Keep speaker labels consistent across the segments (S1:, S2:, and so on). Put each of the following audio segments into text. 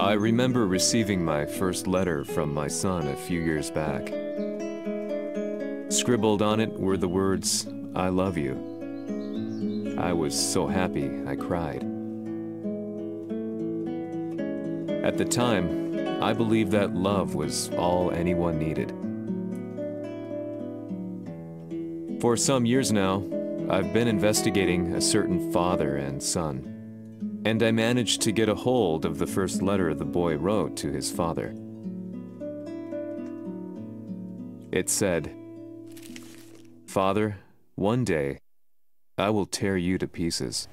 S1: I remember receiving my first letter from my son a few years back. Scribbled on it were the words, "I love you." I was so happy I cried. At the time, I believed that love was all anyone needed. For some years now, I've been investigating a certain father and son, and I managed to get a hold of the first letter the boy wrote to his father. It said, "Father, one day, I will tear you to pieces."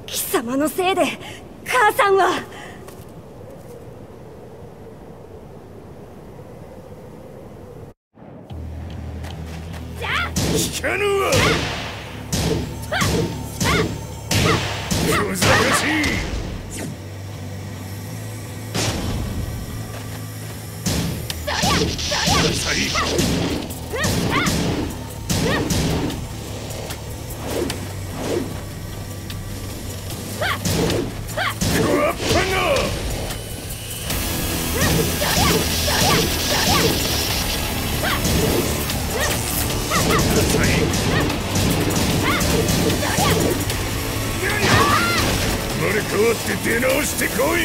S2: Kisamaのせいで母さんは。
S3: 聞かぬわ。ふざけしい。生まれ変わって出直してこい。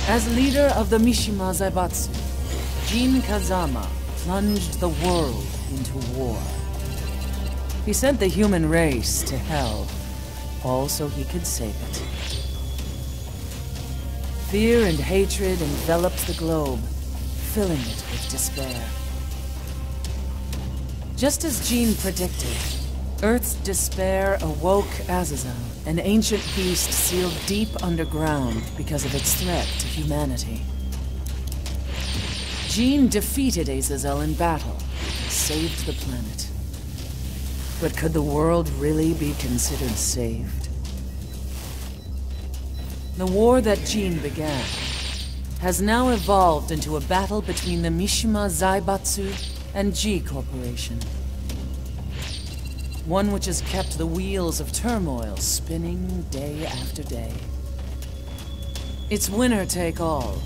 S4: As leader of the Mishima Zaibatsu, Jin Kazama plunged the world into war. He sent the human race to hell, all so he could save it. Fear and hatred enveloped the globe, filling it with despair. Just as Jin predicted, Earth's despair awoke Azazel, an ancient beast sealed deep underground because of its threat to humanity. Jin defeated Azazel in battle and saved the planet. But could the world really be considered saved? The war that Jin began has now evolved into a battle between the Mishima Zaibatsu and G Corporation. One which has kept the wheels of turmoil spinning day after day. It's winner take all,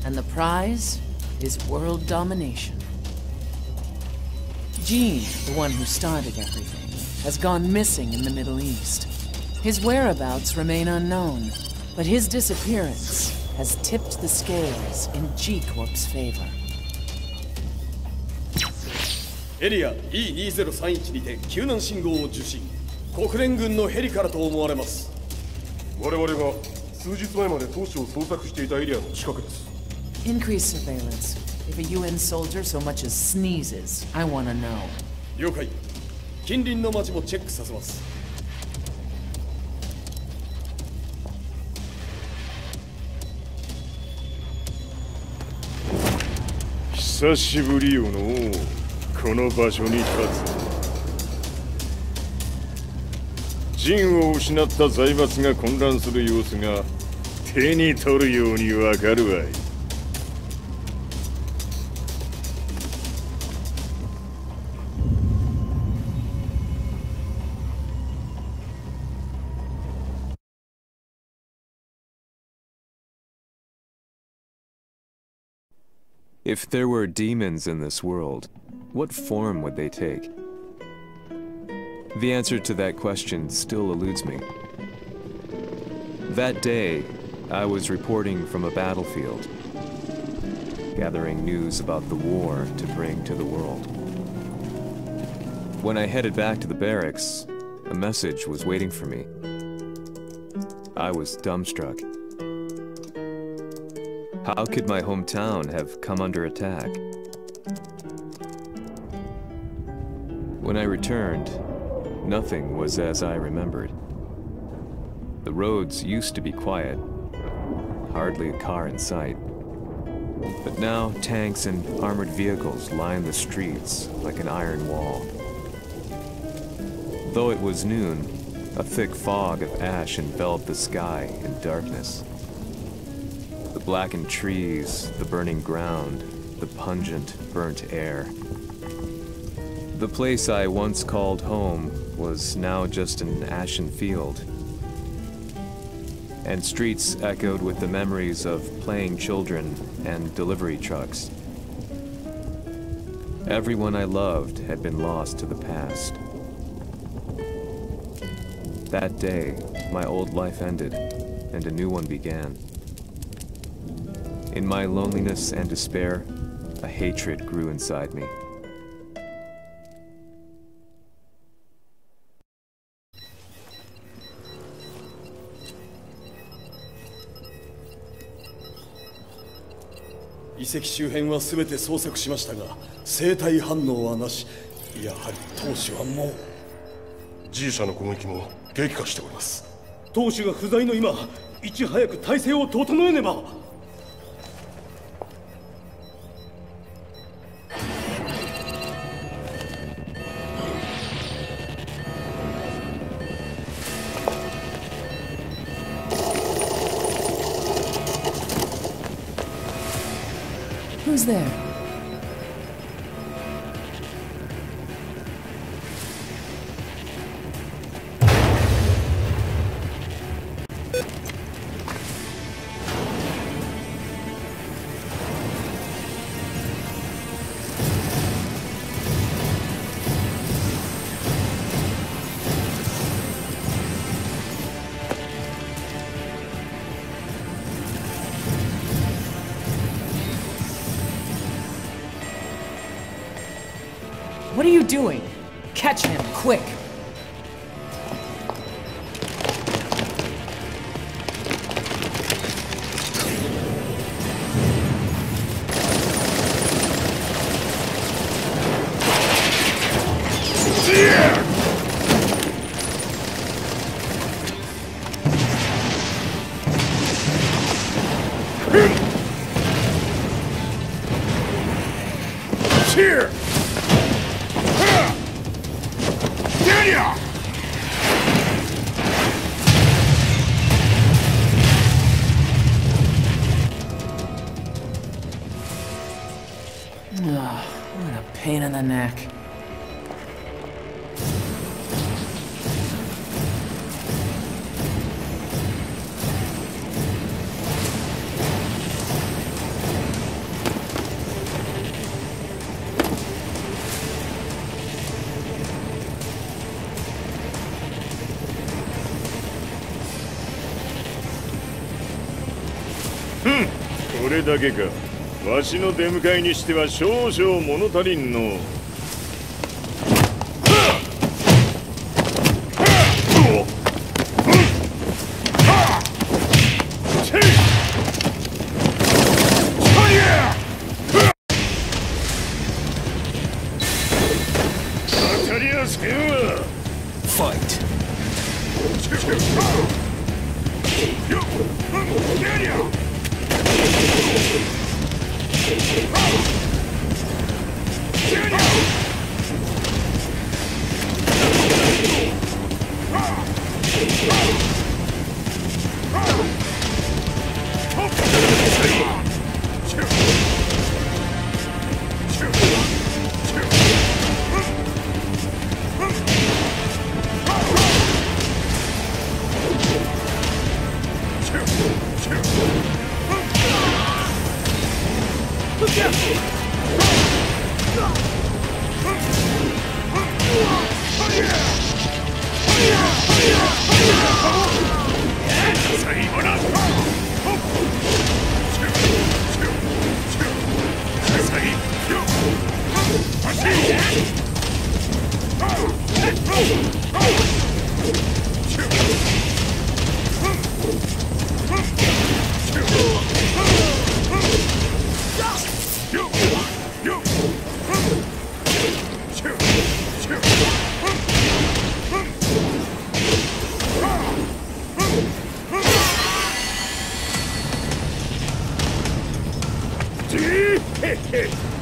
S4: and the prize is world domination. Jin, the one who started everything, has gone missing in the Middle East. His whereabouts remain unknown, but his disappearance has tipped the scales in G-Corp's favor.
S5: エリア E2031 にて救難信号を受信。国連軍のヘリからと思われます。
S3: 我々が数日前まで当初を捜索していたエリアの近くです。
S4: Increase surveillance. If a UN soldier so much as sneezes, I want to know.
S5: 了解。近隣の町もチェックさせます。
S3: 久しぶりよのこの場所に立つ。陣を失った財閥が混乱する様子が手に取るようにわかるわい。
S1: If there were demons in this world, what form would they take? The answer to that question still eludes me. That day, I was reporting from a battlefield, gathering news about the war to bring to the world. When I headed back to the barracks, a message was waiting for me. I was dumbstruck. How could my hometown have come under attack? When I returned, nothing was as I remembered. The roads used to be quiet, hardly a car in sight. But now tanks and armored vehicles line the streets like an iron wall. Though it was noon, a thick fog of ash enveloped the sky in darkness. The blackened trees, the burning ground, the pungent, burnt air. The place I once called home was now just an ashen field. And streets echoed with the memories of playing children and delivery trucks. Everyone I loved had been lost to the past. That day, my old life ended, and a new one began. In my loneliness and despair, a hatred grew inside me.
S5: 遺跡周辺は全て捜索しましたが、生体反応はなし。やはり当主はもう。
S3: G 社の攻撃も激化しております。
S5: 当主が不在の今、いち早く体制を整えねば。
S4: Who's there? What are you doing? Catch him, quick!
S3: Here!
S4: What a pain in the neck.
S3: Hmm. これだけか。わしの出迎えにしては少々物足りんの。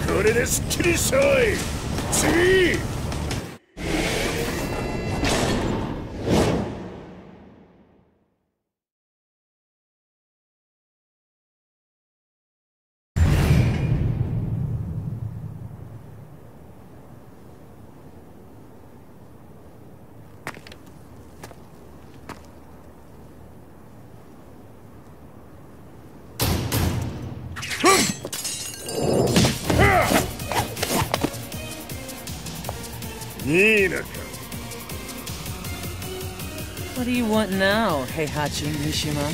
S3: これですっきりしたわい。次。
S4: What do you want now, Heihachi Mishima?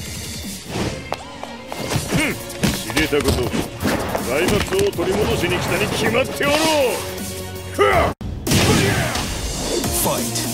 S3: 知れたこと、財閥を取り戻しに来たに決まっておろう。
S5: Fight.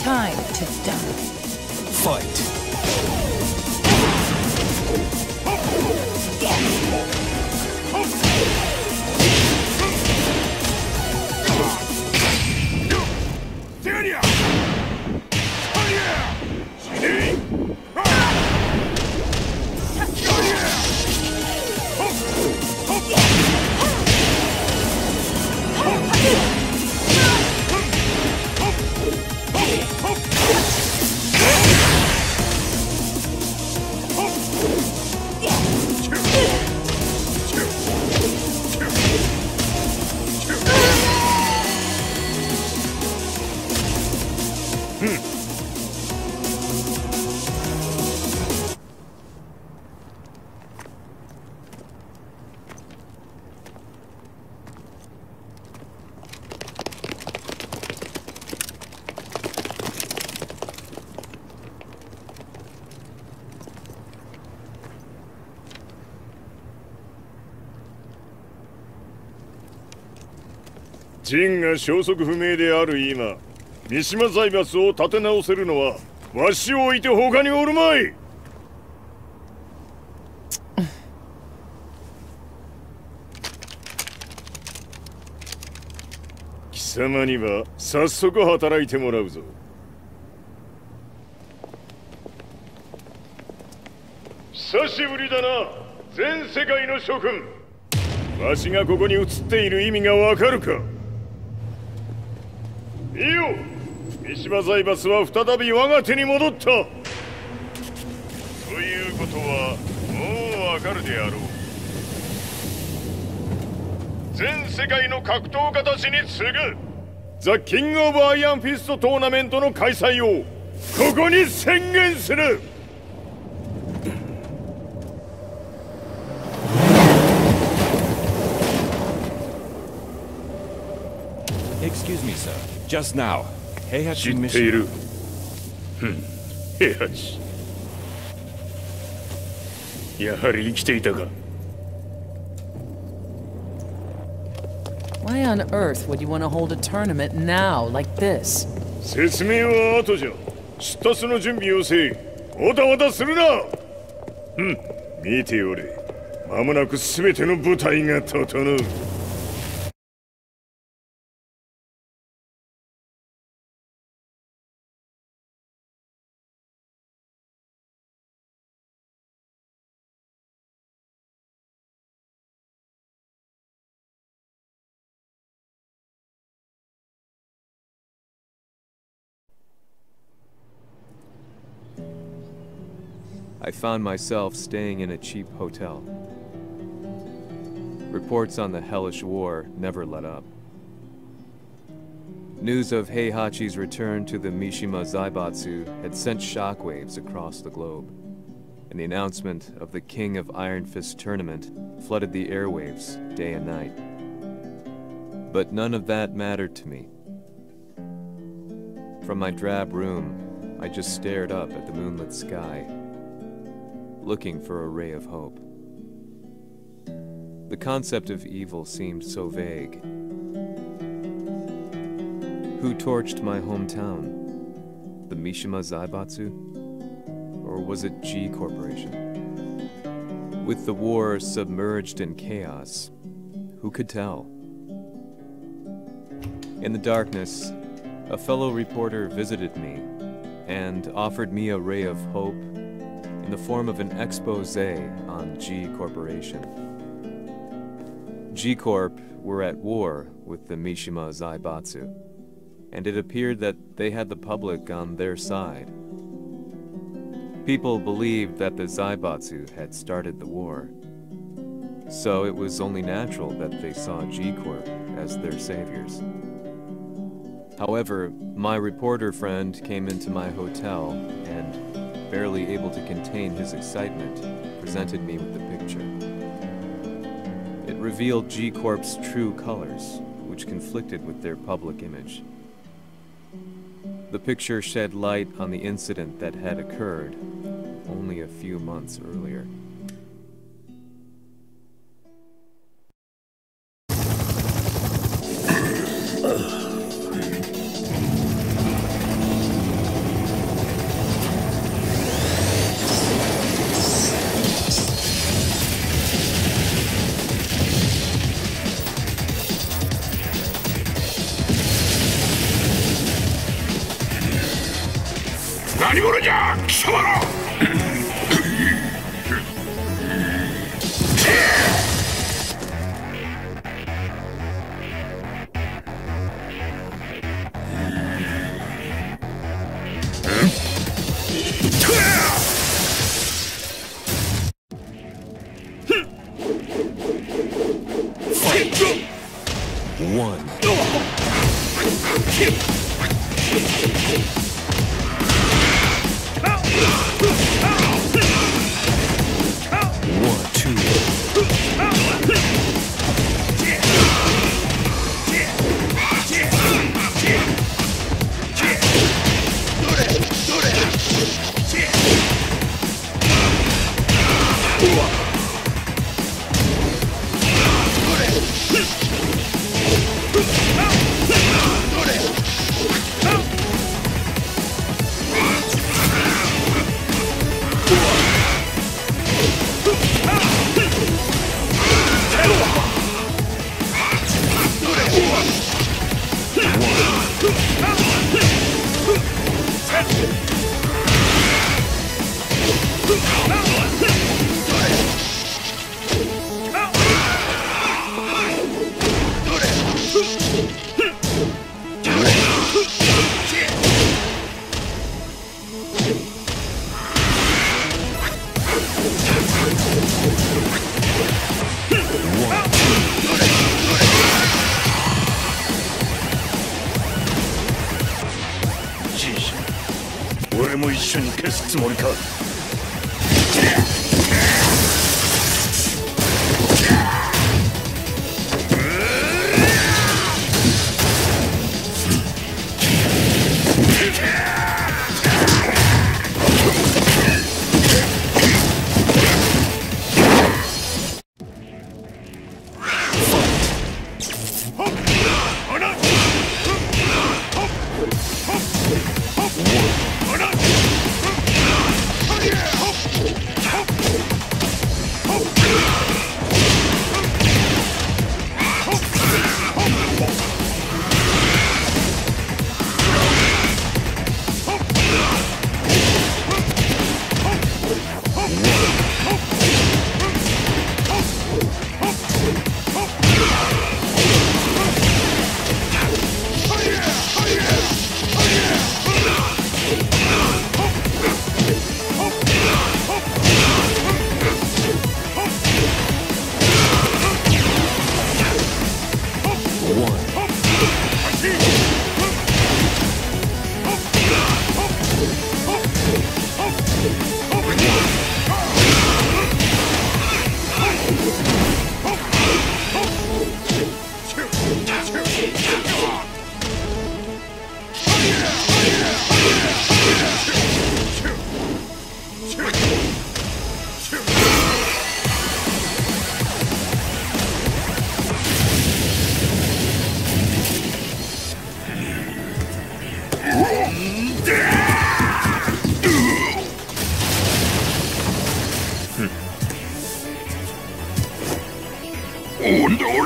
S4: Time to die.
S5: Fight.
S3: 陣が消息不明である今、三島財閥を立て直せるのはわしを置いて他におるまい。貴様には早速働いてもらうぞ。久しぶりだな、全世界の諸君。わしがここに映っている意味がわかるか。いいよ、三島財閥は再び我が手に戻った。ということはもうわかるであろう。全世界の格闘家たちに次ぐザ・キング・オブ・アイアンフィストトーナメントの開催をここに宣言する。
S6: Excuse me, sir. Just now, Heihachi
S3: 知っている。平八。やはり生きていたか。
S4: Why on earth would you want to hold a tournament now, like this?
S3: 説明は後じゃ。出立の準備をせい。おたわたするな。見ておれ。間もなく全ての部隊が整う。
S1: I found myself staying in a cheap hotel. Reports on the hellish war never let up. News of Heihachi's return to the Mishima Zaibatsu had sent shockwaves across the globe, and the announcement of the King of Iron Fist tournament flooded the airwaves day and night. But none of that mattered to me. From my drab room, I just stared up at the moonlit sky, looking for a ray of hope. The concept of evil seemed so vague. Who torched my hometown? The Mishima Zaibatsu? Or was it G Corporation? With the war submerged in chaos, who could tell? In the darkness, a fellow reporter visited me and offered me a ray of hope in the form of an expose on G Corporation. G Corp were at war with the Mishima Zaibatsu, and it appeared that they had the public on their side. People believed that the Zaibatsu had started the war, so it was only natural that they saw G Corp as their saviors. However, my reporter friend came into my hotel and, barely able to contain his excitement, presented me with the picture. It revealed G Corp's true colors, which conflicted with their public image. The picture shed light on the incident that had occurred only a few months earlier.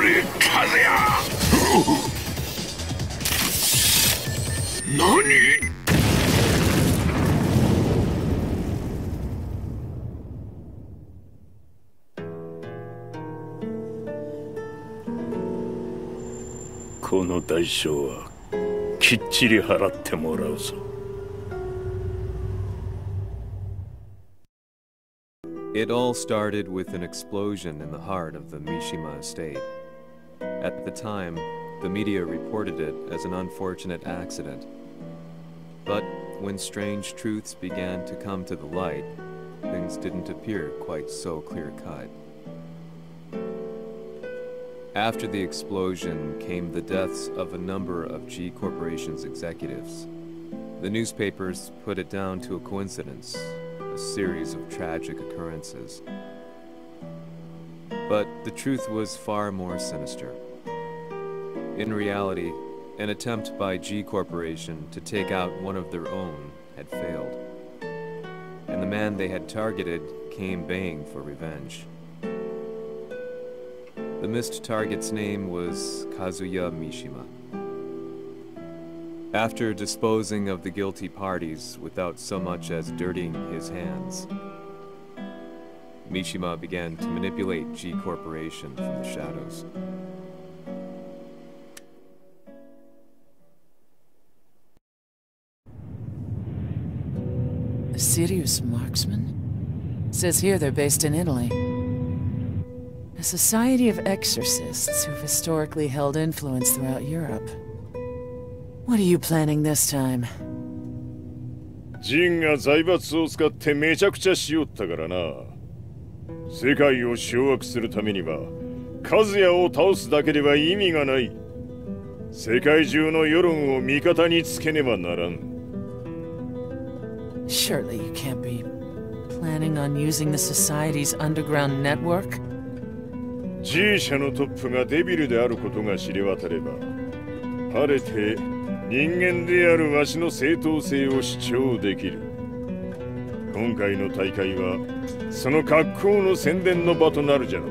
S3: れ風や何この代償はきっちり払ってもらうぞ。
S1: It all started with an explosion in the heart of the Mishima estate. At the time, the media reported it as an unfortunate accident. But when strange truths began to come to the light, things didn't appear quite so clear-cut. After the explosion came the deaths of a number of G Corporation's executives. The newspapers put it down to a coincidence, a series of tragic occurrences. But the truth was far more sinister. In reality, an attempt by G Corporation to take out one of their own had failed, and the man they had targeted came baying for revenge. The missed target's name was Kazuya Mishima. After disposing of the guilty parties without so much as dirtying his hands, Mishima began to manipulate G Corporation from the shadows.
S4: Sirius Marksman? Says here they're based in Italy. A society of exorcists who've historically held influence throughout Europe. What are you planning this time?
S3: ジンが財閥を使ってめちゃくちゃしよったからな。世界を掌握するためには、カズヤを倒すだけでは意味がない。世界中の世論を味方につけねばならん。
S4: Surely you can't be planning on using the society's underground network?
S3: G 社のトップがデビルであることが知れ渡れば、晴れて人間であるわしの正当性を主張できる。今回の大会はその格好の宣伝の場となるじゃろう。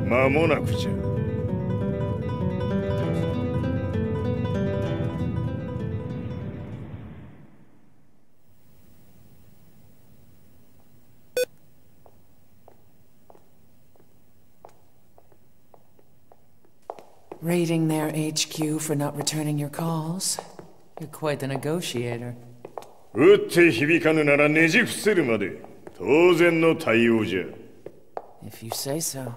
S3: 間もなくじゃ。
S4: Raiding their HQ for not returning your calls? You're quite the negotiator.
S3: 撃って響かぬならねじ伏せるまで当然の対応じゃ。
S4: If you say so.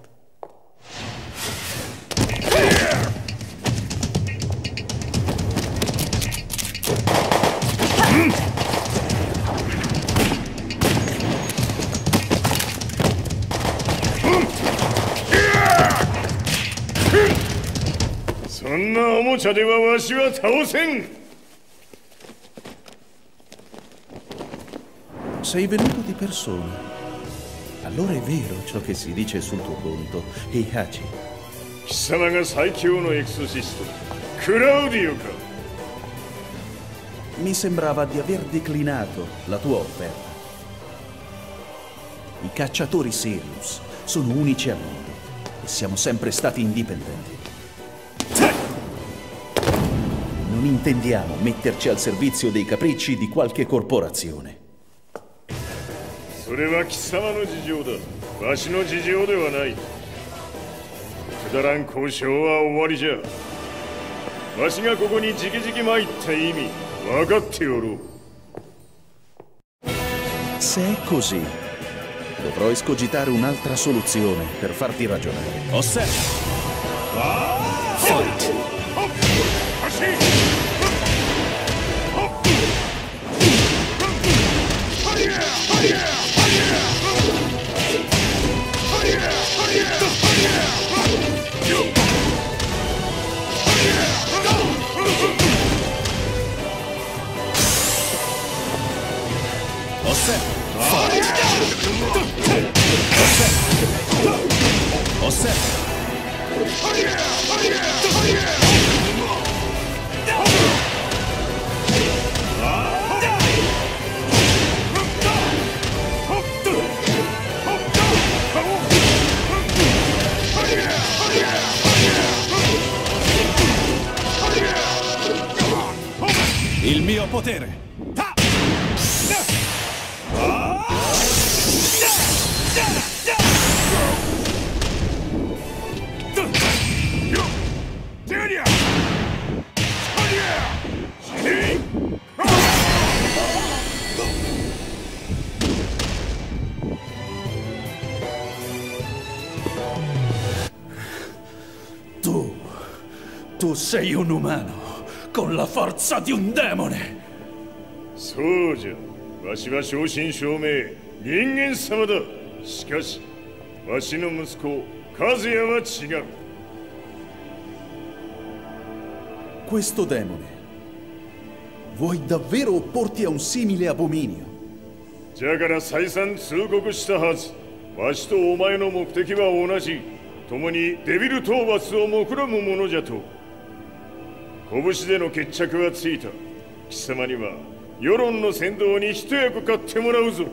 S7: Sei venuto di persona. Allora è vero ciò che si dice sul tuo conto, Heihachi.
S3: 貴様が最強のエクソシスト、クラウディオか。
S7: Mi sembrava di aver declinato la tua offerta. I cacciatori Sirius sono unici al mondo e siamo sempre stati indipendenti. Non intendiamo metterci al servizio dei capricci di qualche corporazione.
S3: それは貴様の事情だ。わしの事情ではない。くだらん交渉は終わりじゃ。わしがここに直々参った意味分かっておろう。
S7: Se è così, dovrò escogitare un'altra soluzione per farti ragionare.
S6: Osserva!
S7: Fight!
S6: potere!
S7: Tu sei un umano, con la forza di un demone!
S3: そうじゃ。わしは正真正銘人間様だ。しかし、わしの息子和也は違う。
S7: Questo demone, vuoi davvero opporti a un simile abominio?
S3: じゃから再三通告したはず。わしとお前の目的は同じ。共にデビル討伐を目論むものじゃと。拳での決着はついた。貴様には世論の先導に一役買ってもらうぞ。